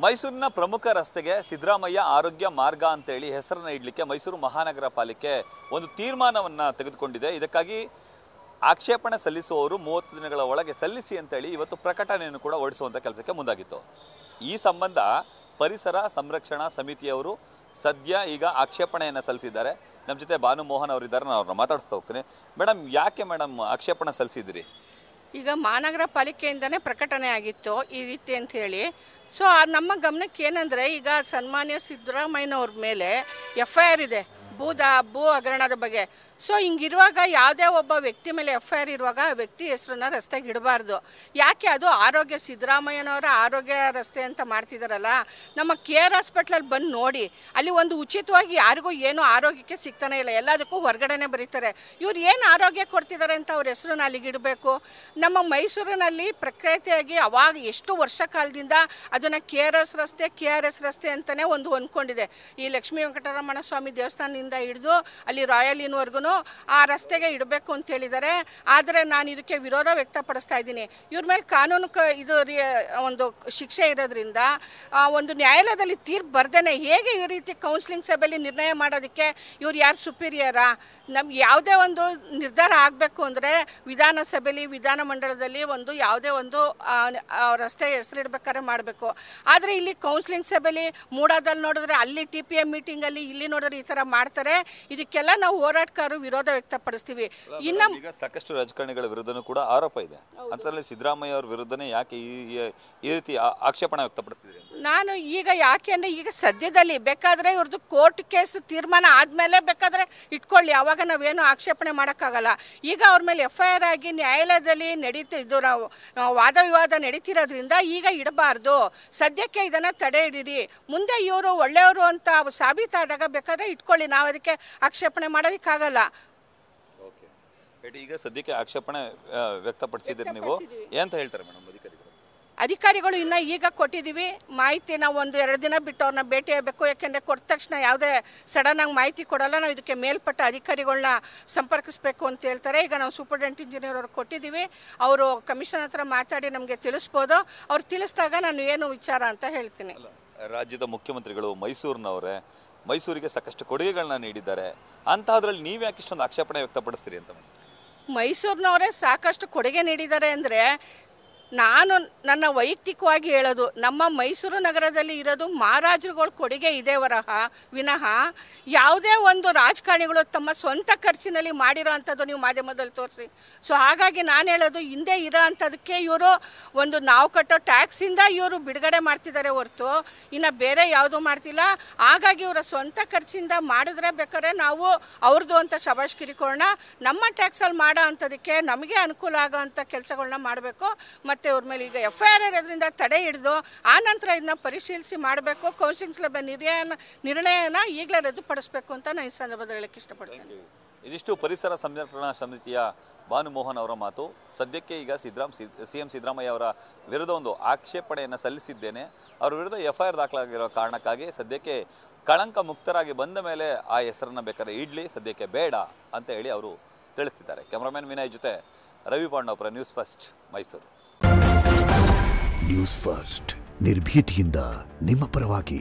ಮೈಸೂರಿನ ಪ್ರಮುಖ ರಸ್ತೆಗೆ ಸಿದ್ದರಾಮಯ್ಯ ಆರೋಗ್ಯ ಮಾರ್ಗ ಅಂತೇಳಿ ಹೆಸರನ್ನು ಇಡಲಿಕ್ಕೆ ಮೈಸೂರು ಮಹಾನಗರ ಪಾಲಿಕೆ ಒಂದು ತೀರ್ಮಾನವನ್ನು ತೆಗೆದುಕೊಂಡಿದೆ. ಇದಕ್ಕಾಗಿ ಆಕ್ಷೇಪಣೆ ಸಲ್ಲಿಸುವವರು 30 ದಿನಗಳ ಒಳಗೆ ಸಲ್ಲಿಸಿ ಅಂತೇಳಿ ಇವತ್ತು ಪ್ರಕಟಣೆಯನ್ನು ಕೂಡ ಹೊರಡಿಸುವಂಥ ಕೆಲಸಕ್ಕೆ ಮುಂದಾಗಿತ್ತು. ಈ ಸಂಬಂಧ ಪರಿಸರ ಸಂರಕ್ಷಣಾ ಸಮಿತಿಯವರು ಸದ್ಯ ಈಗ ಆಕ್ಷೇಪಣೆಯನ್ನು ಸಲ್ಲಿಸಿದ್ದಾರೆ. ನಮ್ಮ ಜೊತೆ ಭಾನು ಮೋಹನ್ ಅವರಿದ್ದಾರೆ, ನಾನು ಅವ್ರನ್ನ ಮಾತಾಡ್ತಾ ಹೋಗ್ತೀನಿ. ಮೇಡಮ್, ಯಾಕೆ ಮೇಡಮ್ ಆಕ್ಷೇಪಣೆ ಸಲ್ಲಿಸಿದ್ರಿ? ಈಗ ಮಹಾನಗರ ಪಾಲಿಕೆಯಿಂದನೇ ಪ್ರಕಟಣೆ ಆಗಿತ್ತು ಈ ರೀತಿ ಅಂತ ಹೇಳಿ. ಸೊ ನಮ್ಮ ಗಮನಕ್ಕೆ ಏನಂದರೆ, ಈಗ ಸನ್ಮಾನ್ಯ ಸಿದ್ದರಾಮಯ್ಯನವ್ರ ಮೇಲೆ FIR ಇದೆ ಭೂ ಹಗರಣದ ಬಗ್ಗೆ. ಸೊ ಹಿಂಗಿರುವಾಗ ಯಾವುದೇ ಒಬ್ಬ ವ್ಯಕ್ತಿ ಮೇಲೆ FIR ಇರುವಾಗ ಆ ವ್ಯಕ್ತಿ ಹೆಸರನ್ನ ರಸ್ತೆಗೆ ಇಡಬಾರ್ದು. ಯಾಕೆ? ಅದು ಆರೋಗ್ಯ, ಸಿದ್ದರಾಮಯ್ಯನವರ ಆರೋಗ್ಯ ರಸ್ತೆ ಅಂತ ಮಾಡ್ತಿದ್ದಾರಲ್ಲ. ನಮ್ಮ KR ಹಾಸ್ಪಿಟ್ಲಲ್ಲಿ ಬಂದು ನೋಡಿ, ಅಲ್ಲಿ ಒಂದು ಉಚಿತವಾಗಿ ಯಾರಿಗೂ ಏನು ಆರೋಗ್ಯಕ್ಕೆ ಸಿಗ್ತಾನೆ ಇಲ್ಲ, ಎಲ್ಲದಕ್ಕೂ ಹೊರಗಡೆನೆ ಬರೀತಾರೆ. ಇವ್ರು ಏನು ಆರೋಗ್ಯ ಕೊಡ್ತಿದ್ದಾರೆ ಅಂತ ಅವ್ರ ಹೆಸರನ್ನ ಅಲ್ಲಿಗೆ ಇಡಬೇಕು. ನಮ್ಮ ಮೈಸೂರಿನಲ್ಲಿ ಪ್ರಖ್ಯಾತಿಯಾಗಿ ಅವಾಗ ಎಷ್ಟು ವರ್ಷ ಕಾಲದಿಂದ ಅದನ್ನು KRS ರಸ್ತೆ ಅಂತಲೇ ಒಂದು ಹೊಂದ್ಕೊಂಡಿದೆ. ಈ ಲಕ್ಷ್ಮೀ ವೆಂಕಟರಮಣ ಸ್ವಾಮಿ ದೇವಸ್ಥಾನದಿಂದ ಹಿಡಿದು ಅಲ್ಲಿ ರಾಯಲ್ ಇನ್ವರೆಗೂ ಆ ರಸ್ತೆಗೆ ಇಡಬೇಕು ಅಂತ ಹೇಳಿದ್ದಾರೆ. ಆದರೆ ನಾನು ಇದಕ್ಕೆ ವಿರೋಧ ವ್ಯಕ್ತಪಡಿಸ್ತಾ ಇದ್ದೀನಿ. ಇವ್ರ ಮೇಲೆ ಕಾನೂನು ಇದು ಒಂದು ಶಿಕ್ಷೆ ಇರೋದ್ರಿಂದ ಒಂದು ನ್ಯಾಯಾಲಯದಲ್ಲಿ ತೀರ್ಪು ಬರ್ದೇನೆ ಹೇಗೆ ಈ ರೀತಿ ಕೌನ್ಸಿಲಿಂಗ್ ಸಭೆಯಲ್ಲಿ ನಿರ್ಣಯ ಮಾಡೋದಕ್ಕೆ ಇವ್ರು ಯಾರು ಸುಪೀರಿಯರಾ? ನಮ್ಗೆ ಯಾವುದೇ ಒಂದು ನಿರ್ಧಾರ ಆಗಬೇಕು ಅಂದರೆ ವಿಧಾನಸಭೆಯಲ್ಲಿ, ವಿಧಾನಮಂಡಲದಲ್ಲಿ ಒಂದು ಯಾವುದೇ ಒಂದು ರಸ್ತೆ ಹೆಸರಿಡ್ಬೇಕಾದ್ರೆ ಮಾಡಬೇಕು. ಆದರೆ ಇಲ್ಲಿ ಕೌನ್ಸಿಲಿಂಗ್ ಸಭೆಯಲ್ಲಿ ಮೂಡಾದಲ್ಲಿ ನೋಡಿದ್ರೆ, ಅಲ್ಲಿ TPM ಮೀಟಿಂಗಲ್ಲಿ, ಇಲ್ಲಿ ನೋಡಿದ್ರೆ ಈ ಥರ ಮಾಡ್ತಾರೆ. ಇದಕ್ಕೆಲ್ಲ ನಾವು ಹೋರಾಟಗಾರರು ವಿರೋಧ ವ್ಯಕ್ತಪಡಿಸ್ತೀವಿ. ಇನ್ನು ಈಗ ಸಾಕಷ್ಟು ರಾಜಕಾರಣಿಗಳ ವಿರುದ್ಧನೂ ಕೂಡ ಆರೋಪ ಇದೆ. ಅಂತರಲ್ಲಿ ಸಿದ್ದರಾಮಯ್ಯ ಅವ್ರ ವಿರುದ್ಧನೇ ಯಾಕೆ ಈ ರೀತಿ ಆಕ್ಷೇಪಣೆ ವ್ಯಕ್ತಪಡಿಸ್ತಿದೆ? ನಾನು ಈಗ ಯಾಕೆ ಅಂದರೆ, ಈಗ ಸದ್ಯದಲ್ಲಿ ಬೇಕಾದರೆ ಇವ್ರದ್ದು ಕೋರ್ಟ್ ಕೇಸ್ ತೀರ್ಮಾನ ಆದಮೇಲೆ ಬೇಕಾದರೆ ಇಟ್ಕೊಳ್ಳಿ, ಆವಾಗ ನಾವೇನು ಆಕ್ಷೇಪಣೆ ಮಾಡೋಕ್ಕಾಗಲ್ಲ. ಈಗ ಅವ್ರ ಮೇಲೆ FIR ಆಗಿ ನ್ಯಾಯಾಲಯದಲ್ಲಿ ನಡೀತಿದ್ದು ವಾದ ವಿವಾದ ನಡೀತಿರೋದ್ರಿಂದ ಈಗ ಇಡಬಾರ್ದು. ಸದ್ಯಕ್ಕೆ ಇದನ್ನು ತಡೆ ಹಿಡೀರಿ. ಮುಂದೆ ಇವರು ಒಳ್ಳೆಯವರು ಅಂತ ಸಾಬೀತಾದಾಗ ಬೇಕಾದರೆ ಇಟ್ಕೊಳ್ಳಿ, ನಾವು ಅದಕ್ಕೆ ಆಕ್ಷೇಪಣೆ ಮಾಡೋದಕ್ಕಾಗಲ್ಲ. ಈಗ ಸದ್ಯಕ್ಕೆ ಆಕ್ಷೇಪಣೆ ವ್ಯಕ್ತಪಡಿಸಿದ್ರಿ ನೀವು, ಏನಂತ ಹೇಳ್ತಾರೆ ಮೇಡಮ್ ಅಧಿಕಾರಿಗಳು? ಇನ್ನು ಈಗ ಕೊಟ್ಟಿದ್ದೀವಿ ಮಾಹಿತಿ. ನಾವು 1-2 ದಿನ ಬಿಟ್ಟು ಅವ್ರನ್ನ ಭೇಟಿ ಆಗಬೇಕು. ಯಾಕೆಂದರೆ ಕೊಟ್ಟ ತಕ್ಷಣ ಯಾವುದೇ ಸಡನ್ನಾಗಿ ಮಾಹಿತಿ ಕೊಡಲ್ಲ. ನಾವು ಇದಕ್ಕೆ ಮೇಲ್ಪಟ್ಟ ಅಧಿಕಾರಿಗಳನ್ನ ಸಂಪರ್ಕಿಸಬೇಕು ಅಂತ ಹೇಳ್ತಾರೆ. ಈಗ ನಾವು ಸೂಪರ್ಡೆಂಟ್ ಇಂಜಿನಿಯರ್ ಅವ್ರು ಕೊಟ್ಟಿದ್ದೀವಿ. ಅವರು ಕಮಿಷನರ್ ಹತ್ರ ಮಾತಾಡಿ ನಮಗೆ ತಿಳಿಸ್ಬೋದು. ಅವ್ರು ತಿಳಿಸಿದಾಗ ನಾನು ಏನು ವಿಚಾರ ಅಂತ ಹೇಳ್ತೀನಿ. ರಾಜ್ಯದ ಮುಖ್ಯಮಂತ್ರಿಗಳು ಮೈಸೂರಿನವರೇ, ಮೈಸೂರಿಗೆ ಸಾಕಷ್ಟು ಕೊಡುಗೆಗಳನ್ನ ನೀಡಿದ್ದಾರೆ. ಅಂತಹದ್ರಲ್ಲಿ ನೀವು ಯಾಕೆ ಇಷ್ಟೊಂದು ಆಕ್ಷೇಪಣೆ ವ್ಯಕ್ತಪಡಿಸ್ತೀರಿ ಅಂತ? ಮೈಸೂರಿನವರೇ ಸಾಕಷ್ಟು ಕೊಡುಗೆ ನೀಡಿದ್ದಾರೆ ಅಂದರೆ, ನಾನು ನನ್ನ ವೈಯಕ್ತಿಕವಾಗಿ ಹೇಳೋದು, ನಮ್ಮ ಮೈಸೂರು ನಗರದಲ್ಲಿ ಇರೋದು ಮಹಾರಾಜರುಗಳ ಕೊಡುಗೆ ಇದೆ ವಿನಃ ಯಾವುದೇ ಒಂದು ರಾಜಕಾರಣಿಗಳು ತಮ್ಮ ಸ್ವಂತ ಖರ್ಚಿನಲ್ಲಿ ಮಾಡಿರೋ ಅಂಥದ್ದು ನೀವು ಮಾಧ್ಯಮದಲ್ಲಿ ತೋರಿಸಿ. ಸೊ ಹಾಗಾಗಿ ನಾನು ಹೇಳೋದು, ಹಿಂದೆ ಇರೋ ಅಂಥದಕ್ಕೆ ಇವರು ಒಂದು ನಾವು ಕಟ್ಟೋ ಟ್ಯಾಕ್ಸಿಂದ ಇವರು ಬಿಡುಗಡೆ ಮಾಡ್ತಿದ್ದಾರೆ ಹೊರತು ಇನ್ನು ಬೇರೆ ಯಾವುದೂ ಮಾಡ್ತಿಲ್ಲ. ಹಾಗಾಗಿ ಇವರ ಸ್ವಂತ ಖರ್ಚಿಂದ ಮಾಡಿದ್ರೆ ಬೇಕಾದ್ರೆ ನಾವು ಅವ್ರದ್ದು ಅಂತ ಶಬಾಷ್ಗಿರಿ ಕೊಡೋಣ. ನಮ್ಮ ಟ್ಯಾಕ್ಸಲ್ಲಿ ಮಾಡೋ ಅಂಥದಕ್ಕೆ ನಮಗೆ ಅನುಕೂಲ ಆಗೋ ಅಂಥ ಕೆಲಸಗಳನ್ನ ಮಾಡಬೇಕು. ಮತ್ತು ಅವ್ರ ಮೇಲೆ ಈಗ FIR ಇರೋದ್ರಿಂದ ತಡೆ ಹಿಡಿದು ಆನಂತರ ಇದನ್ನ ಪರಿಶೀಲಿಸಿ ಮಾಡಬೇಕು. ಕೌನ್ಸಿಲಿಂಗ್ ಸಭೆ ನಿರ್ಣಯನ ಈಗಲೇ ರದ್ದುಪಡಿಸಬೇಕು ಅಂತ ನಾನು ಈ ಸಂದರ್ಭದಲ್ಲಿ ಹೇಳಕ್ಕೆ ಇಷ್ಟಪಡ್ತೇನೆ. ಇದಿಷ್ಟು ಪರಿಸರ ಸಂರಕ್ಷಣಾ ಸಮಿತಿಯ ಭಾನು ಮೋಹನ್ ಅವರ ಮಾತು. ಸದ್ಯಕ್ಕೆ ಈಗ CM ಸಿದ್ದರಾಮಯ್ಯ ಅವರ ವಿರುದ್ಧ ಒಂದು ಆಕ್ಷೇಪಣೆಯನ್ನು ಸಲ್ಲಿಸಿದ್ದೇನೆ. ಅವರ ವಿರುದ್ಧ FIR ದಾಖಲಾಗಿರೋ ಕಾರಣಕ್ಕಾಗಿ ಸದ್ಯಕ್ಕೆ ಕಳಂಕ ಮುಕ್ತರಾಗಿ ಬಂದ ಮೇಲೆ ಆ ಹೆಸರನ್ನು ಬೇಕಾದ್ರೆ ಇಡ್ಲಿ, ಸದ್ಯಕ್ಕೆ ಬೇಡ ಅಂತ ಹೇಳಿ ಅವರು ತಿಳಿಸ್ತಿದ್ದಾರೆ. ಕ್ಯಾಮರಾಮನ್ ವಿನಯ್ ಜೊತೆ Ravi Pandavapura, news first, Mysuru. News first, ನಿರ್ಭೀತಿಯಿಂದ ನಿಮ್ಮ ಪರವಾಗಿ.